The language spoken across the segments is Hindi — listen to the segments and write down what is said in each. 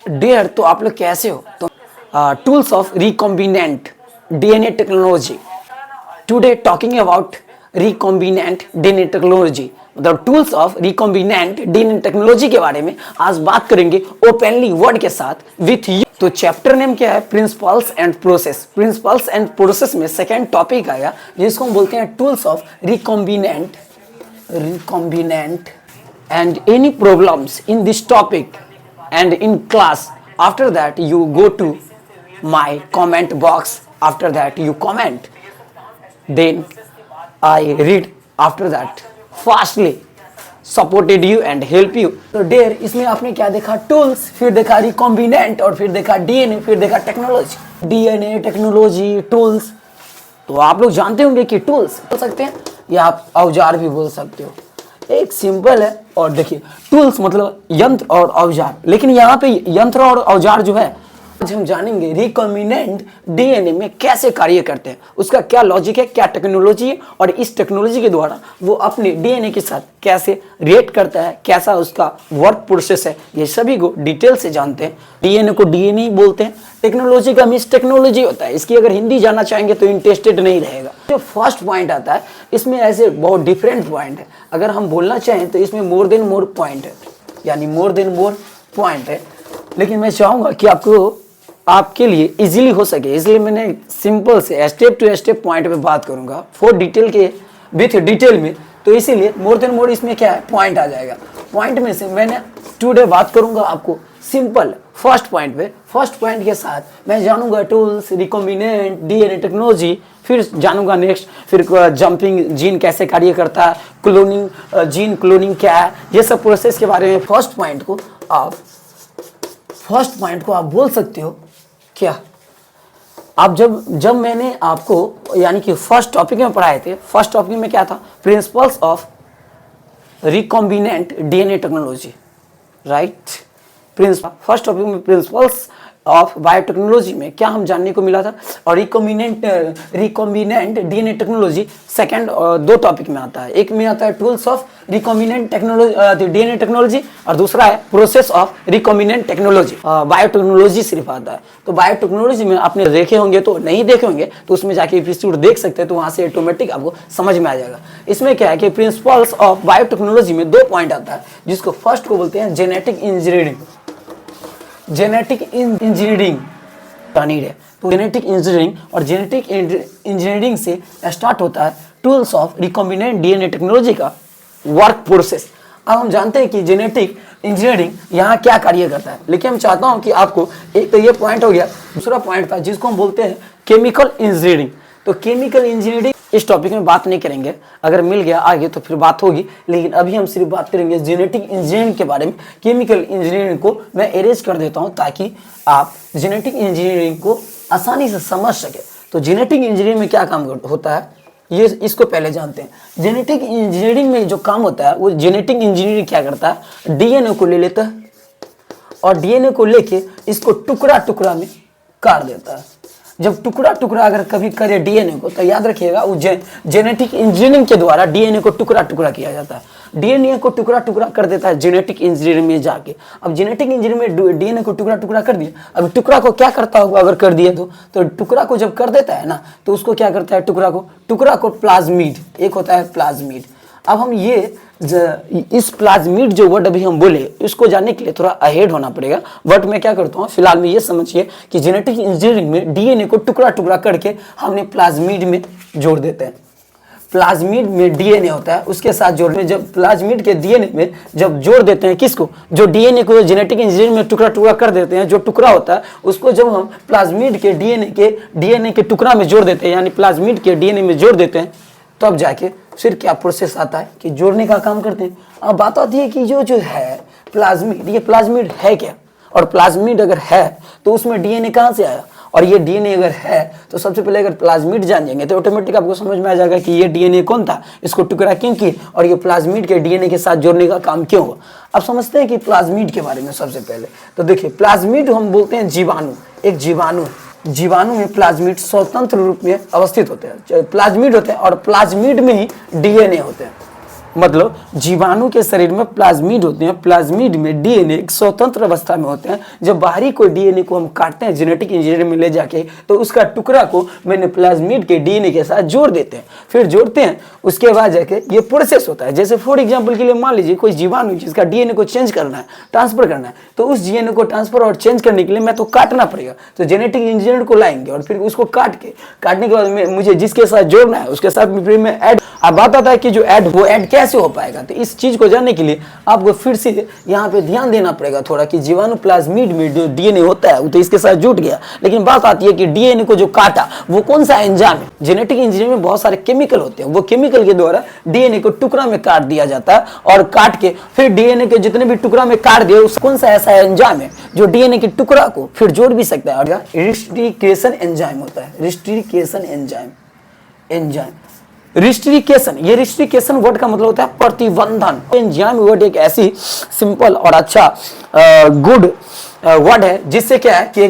डियर, तो आप लोग कैसे हो? तो tools of recombinant DNA technology. Today talking about recombinant DNA technology, मतलब tools of recombinant DNA technology के बारे में आज बात करेंगे ओपनली वर्ड के साथ विथ यू। तो चैप्टर नेम क्या है? Principles and process. Principles and process में सेकेंड टॉपिक आया जिसको हम बोलते हैं tools of recombinant and any problems in this topic and in class, after that you go to my comment box, after that you comment, then I read after that fastly supported you and help you. तो dear, इसमें आपने क्या देखा? टूल्स, फिर देखा रिकॉम्बिनेंट और फिर देखा डीएनए, फिर देखा टेक्नोलॉजी। DNA, technology, tools. तो आप लोग जानते होंगे कि टूल्स बोल सकते हैं या आप औजार भी बोल सकते हो। एक सिंपल है। और देखिए, टूल्स मतलब यंत्र और औजार, लेकिन यहाँ पे यंत्र और औजार जो है आज हम जानेंगे रिकॉम्बिनेंट डीएनए में कैसे कार्य करते हैं, उसका क्या लॉजिक है, क्या टेक्नोलॉजी है, और इस टेक्नोलॉजी के द्वारा वो अपने डीएनए के साथ कैसे रिएक्ट करता है, कैसा उसका वर्क प्रोसेस है, ये सभी को डिटेल से जानते हैं। डीएनए को डीएनए बोलते हैं, टेक्नोलॉजी का मिस टेक्नोलॉजी होता है। इसकी अगर हिंदी जानना चाहेंगे तो इंटरेस्टेड नहीं रहेगा। जो फर्स्ट पॉइंट आता है, इसमें ऐसे बहुत डिफरेंट पॉइंट है। अगर हम बोलना चाहें तो इसमें मोर देन मोर पॉइंट है, यानी मोर देन मोर पॉइंट है, लेकिन मैं चाहूँगा कि आपके लिए इजीली हो सके, इसलिए मैंने सिंपल से स्टेप टू स्टेप पॉइंट पे बात करूंगा फॉर डिटेल के विथ डिटेल में। तो इसीलिए मोर देन मोर इसमें क्या है? पॉइंट आ जाएगा। पॉइंट में से मैंने टुडे बात करूंगा आपको सिंपल फर्स्ट पॉइंट पे। फर्स्ट पॉइंट के साथ मैं जानूंगा टूल्स, रिकॉम्बिनेंट डीएनए टेक्नोलॉजी, फिर जानूंगा नेक्स्ट, फिर जंपिंग जीन कैसे कार्य करता है, क्लोनिंग जीन क्लोनिंग क्या है, ये सब प्रोसेस के बारे में। फर्स्ट पॉइंट को आप बोल सकते हो क्या? आप जब मैंने आपको यानी कि फर्स्ट टॉपिक में पढ़ाए थे, फर्स्ट टॉपिक में क्या था? Principles of recombinant DNA technology, right. First topic में प्रिंसिपल्स ऑफ बायोटेक्नोलॉजी में क्या हम जानने को मिला था, और रिकॉम्बिनेंट डीएनए टेक्नोलॉजी सेकंड दो टॉपिक में आता है। एक में आता है tools of recombinant technology DNA technology, और दूसरा है process of recombinant technology. Biotechnology सिर्फ आता है। तो बायोटेक्नोलॉजी में आपने देखे होंगे, तो नहीं देखे होंगे तो उसमें जाके एपिसोड देख सकते हैं, तो वहां से ऑटोमेटिक आपको समझ में आ जाएगा। इसमें क्या है कि प्रिंसिपल्स ऑफ बायोटेक्नोलॉजी में दो पॉइंट आता है, जिसको फर्स्ट को बोलते हैं जेनेटिक इंजीनियरिंग। जेनेटिक इंजीनियरिंग है, तो जेनेटिक इंजीनियरिंग और जेनेटिक इंजीनियरिंग से स्टार्ट होता है tools of recombinant DNA technology का वर्क प्रोसेस। अब हम जानते हैं कि जेनेटिक इंजीनियरिंग यहाँ क्या कार्य करता है, लेकिन हम चाहता हूँ कि आपको एक तो ये पॉइंट हो गया, दूसरा पॉइंट था जिसको हम बोलते हैं केमिकल इंजीनियरिंग। तो केमिकल इंजीनियरिंग इस टॉपिक में बात नहीं करेंगे, अगर मिल गया आगे तो फिर बात होगी, लेकिन अभी हम सिर्फ बात करेंगे जेनेटिक इंजीनियरिंग के बारे में। केमिकल इंजीनियरिंग को मैं एरेज कर देता हूं ताकि आप जेनेटिक इंजीनियरिंग को आसानी से समझ सके। तो जेनेटिक इंजीनियरिंग में क्या काम होता है, ये इसको पहले जानते हैं। जेनेटिक इंजीनियरिंग में जो काम होता है, वो जेनेटिक इंजीनियरिंग क्या करता है, डीएनए को ले लेता है और डीएनए को लेके इसको टुकड़ा टुकड़ा में काट देता है। जब टुकड़ा टुकड़ा अगर कभी करे डीएनए को, तो याद रखिएगा वो जेनेटिक इंजीनियरिंग के द्वारा डीएनए को टुकड़ा टुकड़ा किया जाता है। डीएनए को टुकड़ा टुकड़ा कर देता है जेनेटिक इंजीनियरिंग में जाके। अब जेनेटिक इंजीनियरिंग में डीएनए को टुकड़ा टुकड़ा कर दिया, अब टुकड़ा को क्या करता होगा अगर कर दिया तो टुकड़ा को जब कर देता है ना, तो उसको क्या करता है, टुकड़ा को प्लाज्मिड, एक होता है प्लाज्मिड। अब हम इस प्लाज्मिड जो वर्ड अभी हम बोले, इसको जानने के लिए थोड़ा अहेड होना पड़ेगा, बट मैं क्या करता हूँ फिलहाल में ये समझिए कि जेनेटिक इंजीनियरिंग में डीएनए को टुकड़ा टुकड़ा करके हमने प्लाज्मिड में जोड़ देते हैं। प्लाज्मिड में डीएनए होता है, उसके साथ जोड़ने, जब प्लाज्मिड के डीएनए में जब जोड़ देते हैं किसको, जो डीएनए को जेनेटिक इंजीनियरिंग में टुकड़ा टुकड़ा कर देते हैं, जो टुकड़ा होता है उसको जब हम प्लाज्मिड के डीएनए के टुकड़ा में जोड़ देते हैं, यानी प्लाज्मिड के डीएनए में जोड़ देते हैं, तब जाके फिर क्या प्रोसेस आता है कि जोड़ने का काम करते हैं। अब बात आती है कि जो है प्लाज्मिड, ये प्लाज्मिड है क्या, और प्लाज्मिड अगर है तो उसमें डीएनए कहाँ से आया, और ये डीएनए अगर है तो सबसे पहले अगर प्लाज्मिड जान जाएंगे तो ऑटोमेटिक आपको समझ में आ जाएगा कि ये डीएनए कौन था, इसको टुकड़ा क्यों किए, और ये प्लाज्मिड के डीएनए के साथ जोड़ने का काम क्यों हुआ। अब समझते हैं कि प्लाज्मिड के बारे में। सबसे पहले तो देखिए, प्लाज्मिड हम बोलते हैं जीवाणु, एक जीवाणु में प्लाज्मिड स्वतंत्र रूप में अवस्थित होते हैं, प्लाज्मिड होते हैं, और प्लाज्मिड में ही डीएनए होते हैं। मतलब जीवाणु के शरीर में प्लाज्मिड होते हैं, प्लाज्मिड में डीएनए एक स्वतंत्र अवस्था में होते हैं। जब बाहरी कोई डीएनए को हम काटते हैं जेनेटिक इंजीनियरिंग में ले जाके, तो उसका टुकड़ा को मैंने प्लाज्मिड के डीएनए के साथ जोड़ देते हैं, फिर जोड़ते हैं, उसके बाद जाके ये प्रोसेस होता है। जैसे फॉर एग्जाम्पल के लिए मान लीजिए कोई जीवाणु जिसका डीएनए को चेंज करना है, ट्रांसफर करना है, तो उस डीएनए को ट्रांसफर और चेंज करने के लिए मैं तो काटना पड़ेगा, तो जेनेटिक इंजीनियर को लाएंगे और फिर उसको काटने के बाद मुझे जिसके साथ जोड़ना है उसके साथ फिर मैं ऐड। अब बात आता है कि जो ऐड वो ऐड कैसे हो पाएगा, तो इस चीज को जानने के लिए आपको फिर से यहाँ पे ध्यान देना पड़ेगा थोड़ा कि जीवाणु प्लाज्मिड में जो डीएनए होता है वो तो इसके साथ जुट गया, लेकिन बात आती है कि डीएनए को जो काटा वो कौन सा एंजाइम है। जेनेटिक इंजीनियरिंग में बहुत सारे केमिकल होते हैं, वो केमिकल के द्वारा डीएनए को टुकड़ा में काट दिया जाता है और काट के फिर डीएनए के जितने भी टुकड़ा में काट दिए उस कौन सा ऐसा एंजाइम है जो डीएनए के टुकड़ा को फिर जोड़ भी सकता है, और रिस्ट्रिकेशन एंजाइम होता है। रिस्ट्रिकेशन एंजाइम रिस्ट्रिकेशन, ये रिस्ट्रिकेशन वर्ड का मतलब होता है प्रतिबंधन। एंजाइम वर्ड एक ऐसी सिंपल और अच्छा गुड वर्ड है जिससे क्या है कि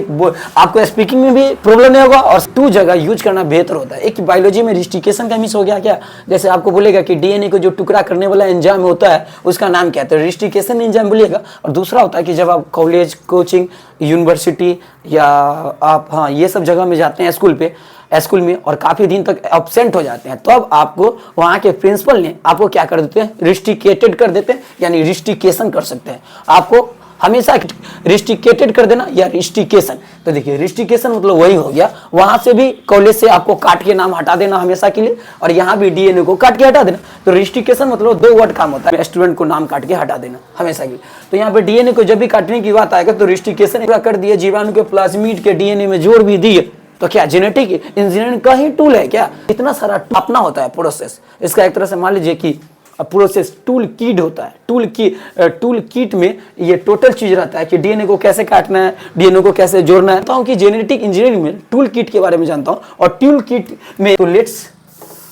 आपको स्पीकिंग में भी प्रॉब्लम नहीं होगा और टू जगह यूज करना बेहतर होता है। एक बायोलॉजी में रिस्ट्रिकेशन का मिस हो गया क्या, जैसे आपको बोलेगा कि डीएनए को जो टुकड़ा करने वाला एंजाइम होता है उसका नाम क्या है, तो रिस्ट्रिकेशन एंजाइम बोलिएगा। और दूसरा होता है कि जब आप कॉलेज, कोचिंग, यूनिवर्सिटी या आप ये सब जगह में जाते हैं स्कूल में और काफी दिन तक एब्सेंट हो जाते हैं, तो अब आपको वहां के प्रिंसिपल ने आपको क्या कर देते हैं, रिस्ट्रिकेटेड कर देते हैं, यानी रिस्ट्रिकेशन कर सकते हैं आपको हमेशा रिस्ट्रिकेटेड कर देना या रिस्ट्रिकेशन। तो देखिए रिस्ट्रिकेशन मतलब वही हो गया, वहां से भी कॉलेज से आपको काट के नाम हटा देना हमेशा के लिए, और यहाँ भी डीएनए को काट के हटा देना। तो रिस्ट्रिकेशन मतलब दो वर्ड काम होता है, स्टूडेंट को नाम काट के हटा देना हमेशा के लिए। तो यहाँ पे डीएनए को जब भी काटने की बात आएगा तो रिस्ट्रिकेशन कर दिए, जीवाणु के प्लाज्मिड के डीएनए में जोड़ भी दिए, तो क्या जेनेटिक इंजीनियरिंग का ही टूल है क्या, इतना सारा अपना होता है प्रोसेस। इसका एक तरह से मान लीजिए कि प्रोसेस टूल किट होता है, टूल किट में ये टोटल चीज रहता है कि डीएनए को कैसे काटना है, डीएनए को कैसे जोड़ना है। तो कि जेनेटिक इंजीनियरिंग में टूल किट के बारे में जानता हूं, और टूल किट में तो let's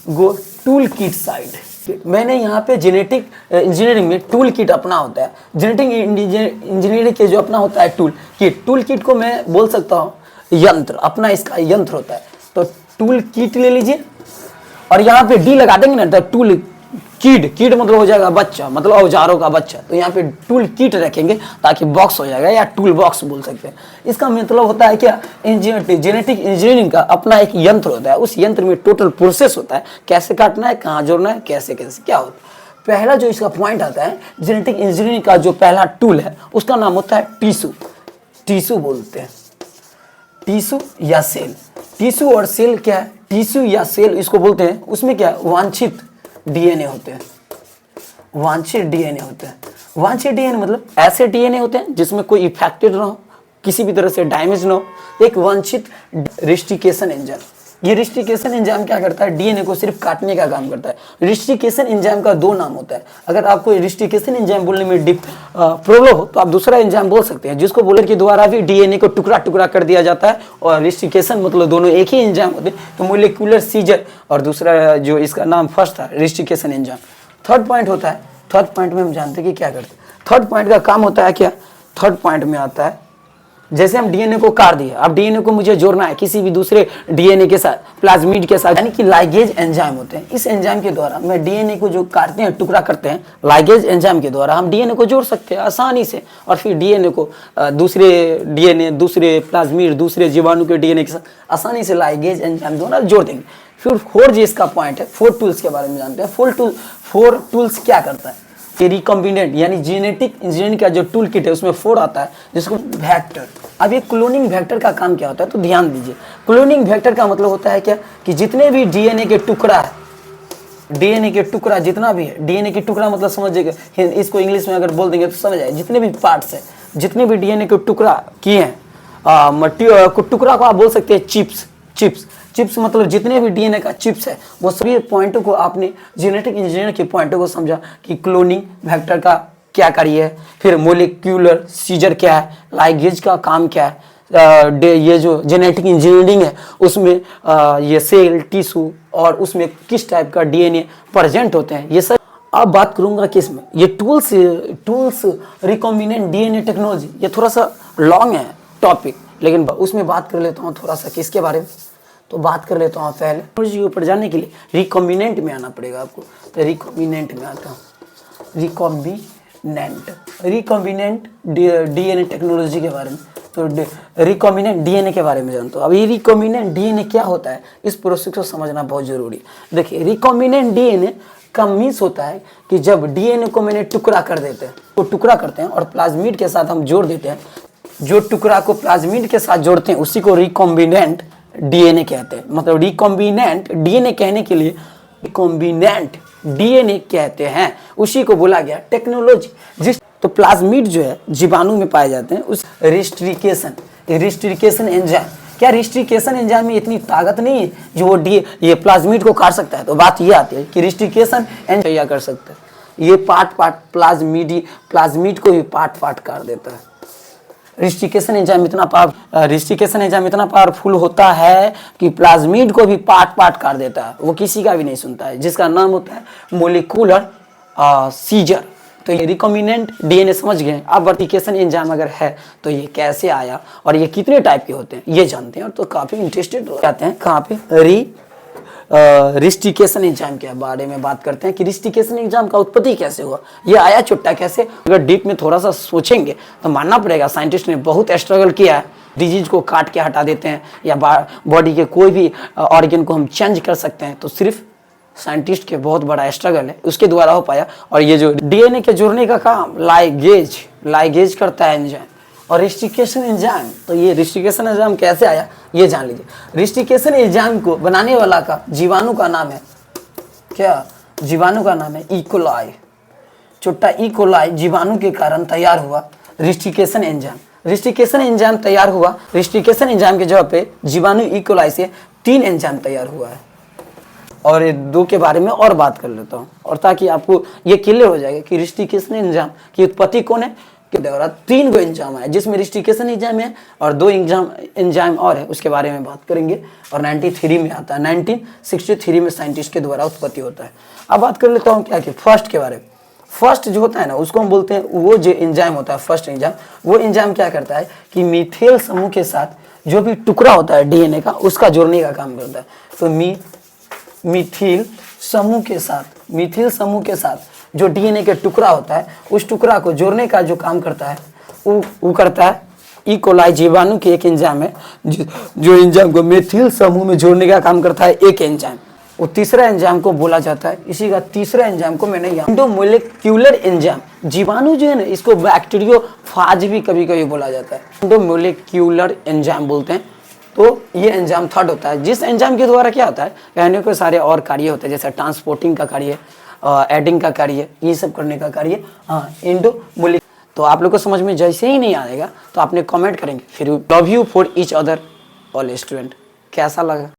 go tool kit side. मैंने यहाँ पे जेनेटिक इंजीनियरिंग में टूल किट अपना होता है, जेनेटिक इंजीनियरिंग के जो अपना होता है टूल किट को मैं बोल सकता हूँ यंत्र, अपना इसका यंत्र होता है। तो टूल किट ले लीजिए और यहाँ पे डी लगा देंगे ना, तो टूल किट मतलब हो जाएगा बच्चा, मतलब औजारों का बच्चा। तो यहाँ पे टूल किट रखेंगे ताकि बॉक्स हो जाएगा, या टूल बॉक्स बोल सकते हैं। इसका मतलब होता है क्या, जेनेटिक इंजीनियरिंग का अपना एक यंत्र होता है, उस यंत्र में टोटल प्रोसेस होता है, कैसे काटना है, कहाँ जोड़ना है, कैसे क्या होता है। पहला जो इसका पॉइंट आता है जेनेटिक इंजीनियरिंग का जो पहला टूल है उसका नाम होता है टिश्यू बोलते हैं, टिश्यू या सेल। टिश्यू और सेल क्या है, टिश्यू या सेल इसको बोलते हैं, उसमें क्या है वांछित डीएनए होते हैं, वांछित डीएनए मतलब ऐसे डीएनए होते हैं जिसमें कोई इफेक्टेड ना हो, किसी भी तरह से डैमेज ना हो, एक वांछित रिस्ट्रिकेशन एंजाइम। ये रिस्ट्रिकेशन एंजाइम क्या करता है, डीएनए को सिर्फ काटने का काम करता है। रिस्ट्रिकेशन एंजाइम का दो नाम होता है, अगर आपको रिस्ट्रिकेशन एंजाइम बोलने में प्रॉब्लम हो तो आप दूसरा एंजाइम बोल सकते हैं जिसको बोले के द्वारा भी डीएनए को टुकड़ा टुकड़ा कर दिया जाता है, और रिस्ट्रिकेशन मतलब दोनों एक ही एंजाइम होते हैं, तो मोलिकुलर सीजर, और दूसरा जो इसका नाम फर्स्ट था रिस्ट्रिकेशन एंजाइम। थर्ड पॉइंट होता है, थर्ड पॉइंट में हम जानते हैं कि क्या करते हैं। थर्ड पॉइंट का काम होता है क्या, थर्ड पॉइंट में आता है जैसे हम डीएनए को काट दिए, अब डीएनए को मुझे जोड़ना है किसी भी दूसरे डीएनए के साथ, प्लाज्मिड के साथ, यानी कि लाइगेज एंजाइम होते हैं। इस एंजाइम के द्वारा मैं डीएनए को जो काटते हैं, टुकड़ा करते हैं, लाइगेज एंजाइम के द्वारा हम डीएनए को जोड़ सकते हैं आसानी से, और फिर डीएनए को दूसरे प्लाज्मिड, दूसरे जीवाणु के डीएनए के साथ आसानी से लाइगेज एंजाइम द्वारा जोड़ देंगे। फिर फोर जो इसका पॉइंट है, फोर टूल्स के बारे में जानते हैं। फोर टूल्स क्या करता है, रिकॉम्बिनेंट यानी जेनेटिक इंजीनियरिंग का जो टूल किट है उसमें फोर आता है, जिसको वेक्टर। अब ये क्लोनिंग वेक्टर का काम क्या होता है, तो ध्यान दीजिए। क्लोनिंग वेक्टर का मतलब होता है क्या, कि जितने भी डीएनए के टुकड़ा है, डीएनए के टुकड़ा जितना भी है, डीएनए के टुकड़ा मतलब समझिएगा, इसको इंग्लिश में अगर बोल देंगे तो समझ आए, जितने भी पार्ट्स है, जितने भी डीएनए के टुकड़ा किए हैं, टुकड़ा को आप बोल सकते हैं चिप्स मतलब जितने भी डीएनए का चिप्स है, वो सभी पॉइंटों को आपने जेनेटिक इंजीनियरिंग के पॉइंटों को समझा कि क्लोनिंग वेक्टर का क्या कार्य है, फिर मोलिक्यूलर सीजर क्या है, लाइगेज का काम क्या है, ये जो जेनेटिक इंजीनियरिंग है उसमें ये सेल, टिश्यू और उसमें किस टाइप का डीएनए प्रेजेंट होते हैं, ये सब। अब बात करूंगा किस में, ये टूल्स रिकॉम्बिनेंट डीएनए टेक्नोलॉजी, ये थोड़ा सा लॉन्ग है टॉपिक, लेकिन उसमें बात कर लेता हूँ थोड़ा सा किसके बारे में, तो बात कर लेता हूँ पहले टेक्नोलॉजी के ऊपर जाने के लिए रिकॉम्बिनेंट में आना पड़ेगा आपको। तो रिकॉम्बिनेंट में आता हूँ। रिकॉम्बिनेंट डीएनए टेक्नोलॉजी के बारे में। तो रिकॉम्बिनेंट डीएनए के बारे में जानते हो। अब ये रिकॉम्बिनेंट डीएनए क्या होता है, इस प्रोसेस को समझना बहुत जरूरी है। देखिए रिकॉम्बिनेंट डीएनए का मीन्स होता है कि जब डीएनए को मैंने टुकड़ा कर देते हैं, तो टुकड़ा करते हैं और प्लाज्मिड के साथ हम जोड़ देते हैं। जो टुकड़ा को प्लाज्मिड के साथ जोड़ते हैं उसी को रिकॉम्बिनेंट डीएनए कहते हैं। मतलब रिकॉम्बिनेंट डीएनए कहने के लिए रिकॉम्बिनेंट डीएनए कहते हैं, उसी को बोला गया टेक्नोलॉजी। जिस तो प्लाज्मिड जो है जीवाणु में पाए जाते हैं, उस रिस्ट्रिकेशन एंजाइम, क्या रिस्ट्रिकेशन एंजाइम में इतनी ताकत नहीं है जो वो ये प्लाज्मिड को काट सकता है। तो बात ये आती है कि रिस्ट्रिकेशन एंजाइम क्या कर सकता है, ये पार्ट प्लाज्मिड को भी पार्ट काट देता है। रिस्ट्रिकेशन एंजाइम इतना पावरफुल होता है कि प्लाज्मिड को भी पार्ट काट देता है, वो किसी का भी नहीं सुनता है, जिसका नाम होता है मोलिकुलर सीजर। तो ये रिकॉम्बिनेंट डीएनए समझ गए। अब रिस्ट्रिकेशन एंजाइम अगर है तो ये कैसे आया और ये कितने टाइप के होते हैं ये जानते हैं, और तो काफी इंटरेस्टेड हो जाते हैं। कहाँ पे रिस्ट्रिकेशन एंजाइम के बारे में बात करते हैं कि रिस्ट्रिकेशन एंजाइम का उत्पत्ति कैसे हुआ, ये आया छुट्टा कैसे। अगर डीप में थोड़ा सा सोचेंगे तो मानना पड़ेगा साइंटिस्ट ने बहुत स्ट्रगल किया है। डिजीज को काट के हटा देते हैं या बॉडी के कोई भी ऑर्गन को हम चेंज कर सकते हैं, तो सिर्फ साइंटिस्ट के बहुत बड़ा स्ट्रगल है, उसके द्वारा हो पाया। और ये जो डीएनए के जोड़ने का काम लाइगेज करता है एंजाइम। और रिस्ट्रिकेशन एंजाइम, तो ये रिस्ट्रिकेशन एंजाइम कैसे आया ये जान लीजिए। रिस्ट्रिकेशन एंजाइम को बनाने वाला का जीवाणु का नाम है क्या, जीवाणु का नाम है इकोलाई। छोटा इकोलाई जीवाणु के कारण तैयार हुआ रिस्ट्रिकेशन एंजाइम। रिस्ट्रिकेशन एंजाइम तैयार हुआ, रिस्ट्रिकेशन एंजाइम के जगह पे जीवाणु इकोलाई से 3 एंजाइम तैयार हुआ है। और ये 2 के बारे में और बात कर लेता हूँ, और ताकि आपको ये क्लियर हो जाएगा कि रिस्ट्रिकेशन एंजाइम की उत्पत्ति कौन है के द्वारा 3 गो एंजाइम है, जिसमें रिस्ट्रिकेशन एंजाइम है और 2 एंजाइम और है, उसके बारे में बात करेंगे। और 93 में आता है, 1963 में साइंटिस्ट के द्वारा उत्पत्ति होता है। अब बात कर लेता हूँ क्या कि फर्स्ट के बारे में। फर्स्ट जो होता है ना, उसको हम बोलते हैं, वो जो एंजाइम होता है फर्स्ट एंजाइम, वो एंजाइम क्या करता है कि मीथेल समूह के साथ जो भी टुकड़ा होता है डीएनए का, उसका जोड़ने का काम करता है। तो मीथिल समूह के साथ जो डीएनए के टुकड़ा होता है, उस टुकड़ा को जोड़ने का जो काम करता है वो करता है इकोलाई जीवाणु की एक एंजाइम है, जो एंजाइम को मेथिल समूह में जोड़ने का काम करता है एक एंजाइम। वो तीसरा एंजाइम को बोला जाता है, इसी का तीसरा एंजाइम को मैंने यहाँ एंडोमोलेक्यूलर एंजाइम। जीवाणु जो है ना, इसको बैक्टीरियोफाज भी कभी कभी बोला जाता है, एंडोमोलेक्यूलर एंजाइम बोलते हैं। तो ये एंजाइम थर्ड होता है, जिस एंजाइम के द्वारा क्या होता है, कहने को सारे और कार्य होते हैं, जैसे ट्रांसपोर्टिंग का कार्य, एडिंग का कार्य, ये सब करने का कार्य एंडोमोलेक्यूलर। तो आप लोग को समझ में जैसे ही नहीं आएगा तो आपने कमेंट करेंगे। फिर love you for each other all student. कैसा लगा?